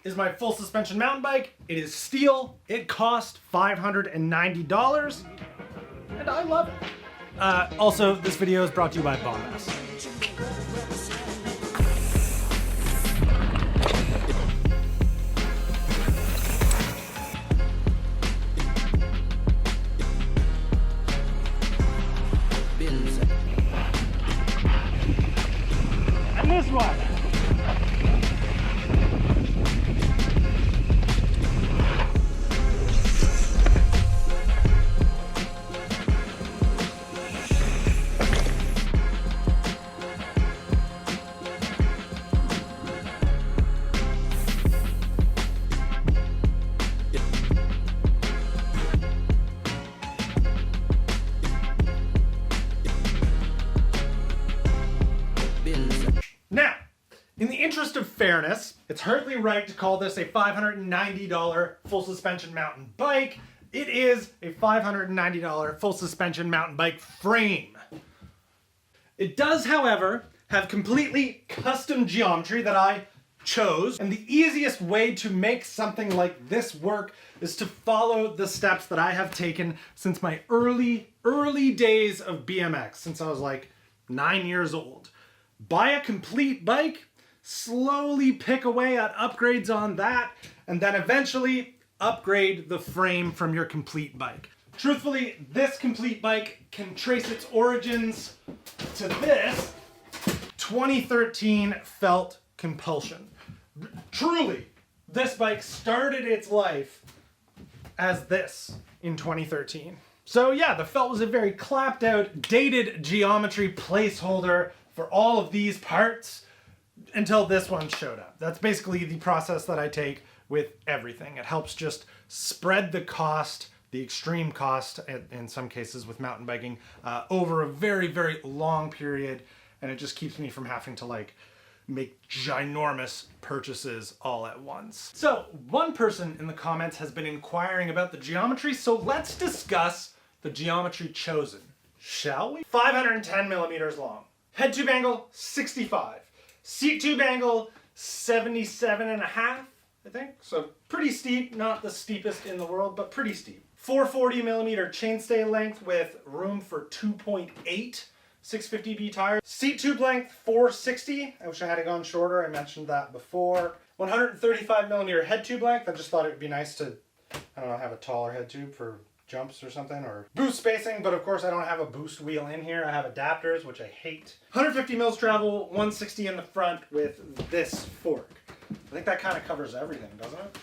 is my full suspension mountain bike. It is steel. It cost $590, and I love it. Also, this video is brought to you by Bombas. And this one. Now, in the interest of fairness, it's hardly right to call this a $590 full suspension mountain bike. It is a $590 full suspension mountain bike frame. It does, however, have completely custom geometry that I chose, and the easiest way to make something like this work is to follow the steps that I have taken since my early days of BMX, since I was like 9 years old. Buy a complete bike, slowly pick away at upgrades on that, and then eventually upgrade the frame from your complete bike. Truthfully, this complete bike can trace its origins to this 2013 Felt Compulsion. Truly, this bike started its life as this in 2013. So yeah, the Felt was a very clapped out, dated geometry placeholder for all of these parts until this one showed up. That's basically the process that I take with everything. It helps just spread the cost, the extreme cost in some cases with mountain biking, over a very, very long period, and it just keeps me from having to like make ginormous purchases all at once. So one person in the comments has been inquiring about the geometry, so let's discuss the geometry chosen, shall we? 510 millimeters long. Head tube angle, 65. Seat tube angle, 77.5, I think. So pretty steep, not the steepest in the world, but pretty steep. 440 millimeter chainstay length with room for 2.8 650B tires. Seat tube length, 460. I wish I had gone shorter, I mentioned that before. 135 millimeter head tube length. I just thought it would be nice to, I don't know, have a taller head tube for jumps or something, or boost spacing, but of course I don't have a boost wheel in here. I have adapters, which I hate. 150 mils travel, 160 in the front with this fork. I think that kind of covers everything, doesn't it?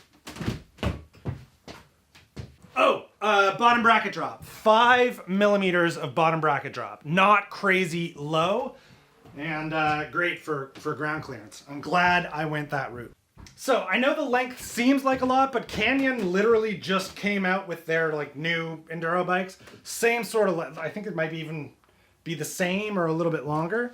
Oh, bottom bracket drop. 5 millimeters of bottom bracket drop. Not crazy low, and great for ground clearance. I'm glad I went that route. So I know the length seems like a lot, but Canyon literally just came out with their like new enduro bikes. Same sort of length. I think it might even be the same or a little bit longer.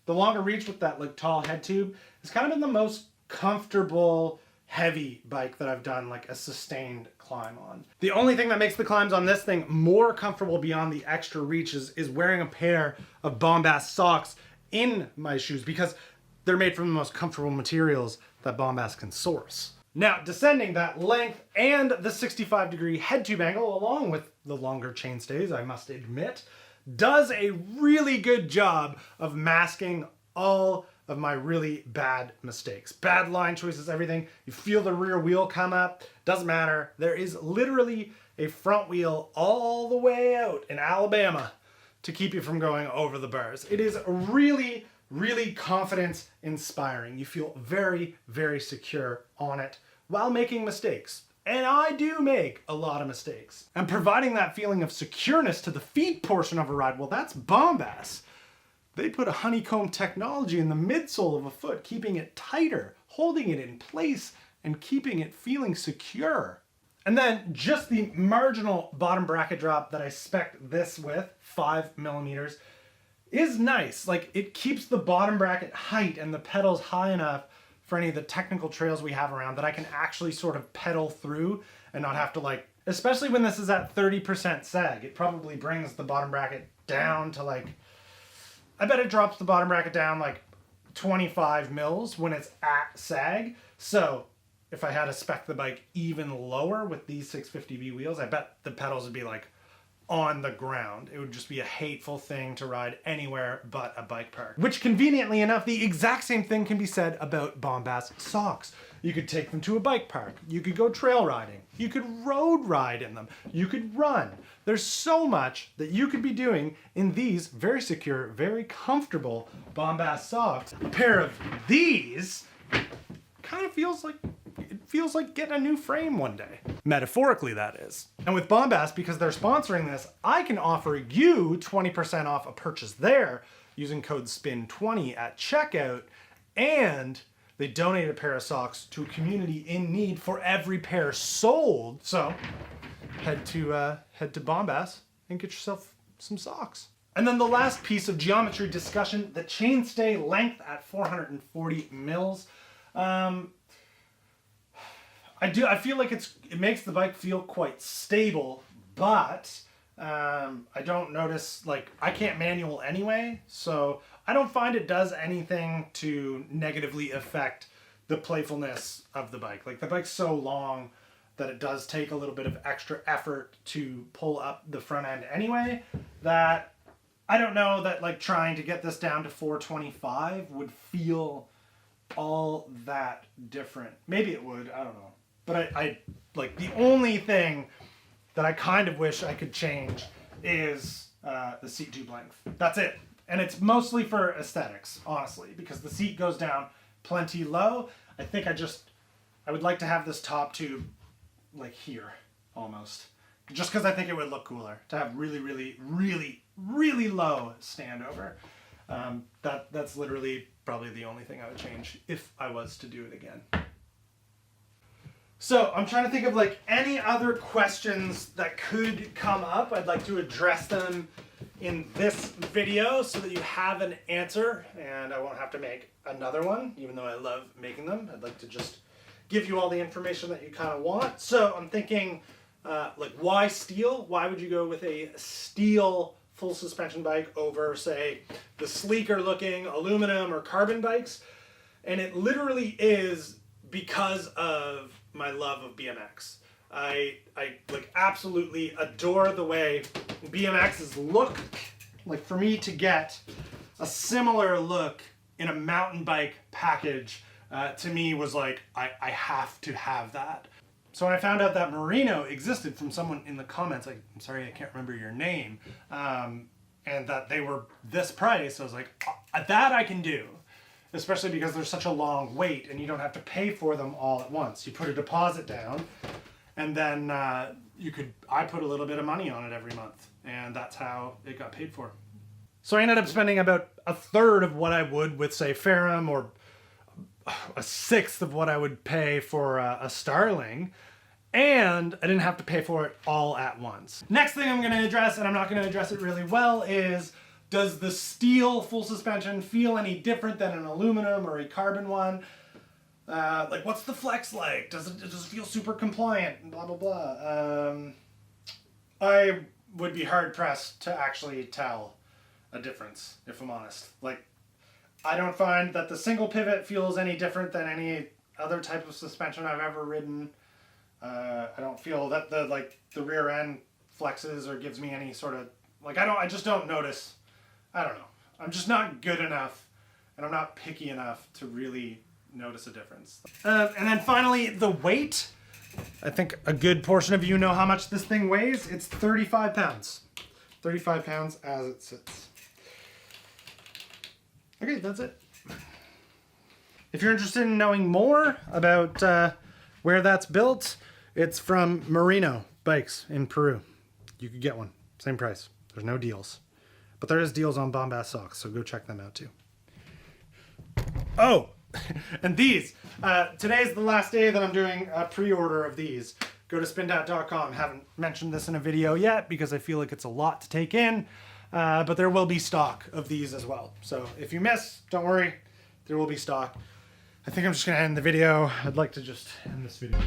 The longer reach with that like tall head tube has kind of been the most comfortable heavy bike that I've done like a sustained climb on. The only thing that makes the climbs on this thing more comfortable beyond the extra reach is wearing a pair of Bombas socks in my shoes, because they're made from the most comfortable materials that Bombas can source. Now, descending that length and the 65-degree head tube angle, along with the longer chainstays, I must admit, does a really good job of masking all of my really bad mistakes. Bad line choices, everything. You feel the rear wheel come up, doesn't matter. There is literally a front wheel all the way out in Alabama to keep you from going over the bars. It is really confidence inspiring. You feel very, very secure on it while making mistakes. And I do make a lot of mistakes. And providing that feeling of secureness to the feet portion of a ride, well, that's Bombas. They put a honeycomb technology in the midsole of a foot, keeping it tighter, holding it in place, and keeping it feeling secure. And then just the marginal bottom bracket drop that I spec this with, 5 millimeters, is nice. Like, it keeps the bottom bracket height and the pedals high enough for any of the technical trails we have around that I can actually sort of pedal through and not have to like, especially when this is at 30% sag, it probably brings the bottom bracket down to like, I bet it drops the bottom bracket down like 25 mils when it's at sag. So if I had to spec the bike even lower with these 650B wheels, I bet the pedals would be like on the ground. It would just be a hateful thing to ride anywhere but a bike park. Which, conveniently enough, the exact same thing can be said about Bombas socks. You could take them to a bike park. You could go trail riding. You could road ride in them. You could run. There's so much that you could be doing in these very secure, very comfortable Bombas socks. A pair of these kind of feels like getting a new frame one day. Metaphorically, that is. And with Bombas, because they're sponsoring this, I can offer you 20% off a purchase there using code SPIN20 at checkout, and they donate a pair of socks to a community in need for every pair sold. So head to Bombas and get yourself some socks. And then the last piece of geometry discussion, the chainstay length at 440 mils. I feel like it makes the bike feel quite stable, but I don't notice, like, I can't manual anyway, so I don't find it does anything to negatively affect the playfulness of the bike. Like, the bike's so long that it does take a little bit of extra effort to pull up the front end anyway, that I don't know that, like, trying to get this down to 425 would feel all that different. Maybe it would, I don't know. But I like, the only thing that I kind of wish I could change is the seat tube length. That's it. And it's mostly for aesthetics, honestly, because the seat goes down plenty low. I think I would like to have this top tube like here, almost. Just because I think it would look cooler to have really, really, really, really low standover. That's literally probably the only thing I would change if I was to do it again. So I'm trying to think of like any other questions that could come up. I'd like to address them in this video so that you have an answer and I won't have to make another one, even though I love making them. I'd like to just give you all the information that you kind of want. So I'm thinking, like, why steel? Why would you go with a steel full suspension bike over, say, the sleeker looking aluminum or carbon bikes? And it literally is because of my love of BMX. I like absolutely adore the way BMXs look. Like, for me to get a similar look in a mountain bike package, to me was like, I have to have that. So when I found out that Merino existed from someone in the comments, like, I'm sorry, I can't remember your name, and that they were this price, I was like, that I can do. Especially because there's such a long wait and you don't have to pay for them all at once. You put a deposit down and then I put a little bit of money on it every month, and that's how it got paid for. So I ended up spending about a third of what I would with, say, Ferrum, or a sixth of what I would pay for a Starling, and I didn't have to pay for it all at once. Next thing I'm going to address, and I'm not going to address it really well, is does the steel full suspension feel any different than an aluminum or a carbon one? Like, what's the flex like? Does it feel super compliant? And blah, blah, blah. I would be hard pressed to actually tell a difference, if I'm honest. Like, I don't find that the single pivot feels any different than any other type of suspension I've ever ridden. I don't feel that the rear end flexes or gives me any sort of, like, I just don't notice. I don't know. I'm just not good enough, and I'm not picky enough to really notice a difference. And then finally, the weight. I think a good portion of you know how much this thing weighs. It's 35 pounds. 35 pounds as it sits. Okay, that's it. If you're interested in knowing more about where that's built, it's from Merino Bikes in Peru. You could get one. Same price. There's no deals. But there is deals on Bombas socks, so go check them out too. Oh, and these. Today's the last day that I'm doing a pre-order of these. Go to spindatt.com. Haven't mentioned this in a video yet because I feel like it's a lot to take in. But there will be stock of these as well. So if you miss, don't worry. There will be stock. I think I'm just going to end the video. I'd like to just end this video.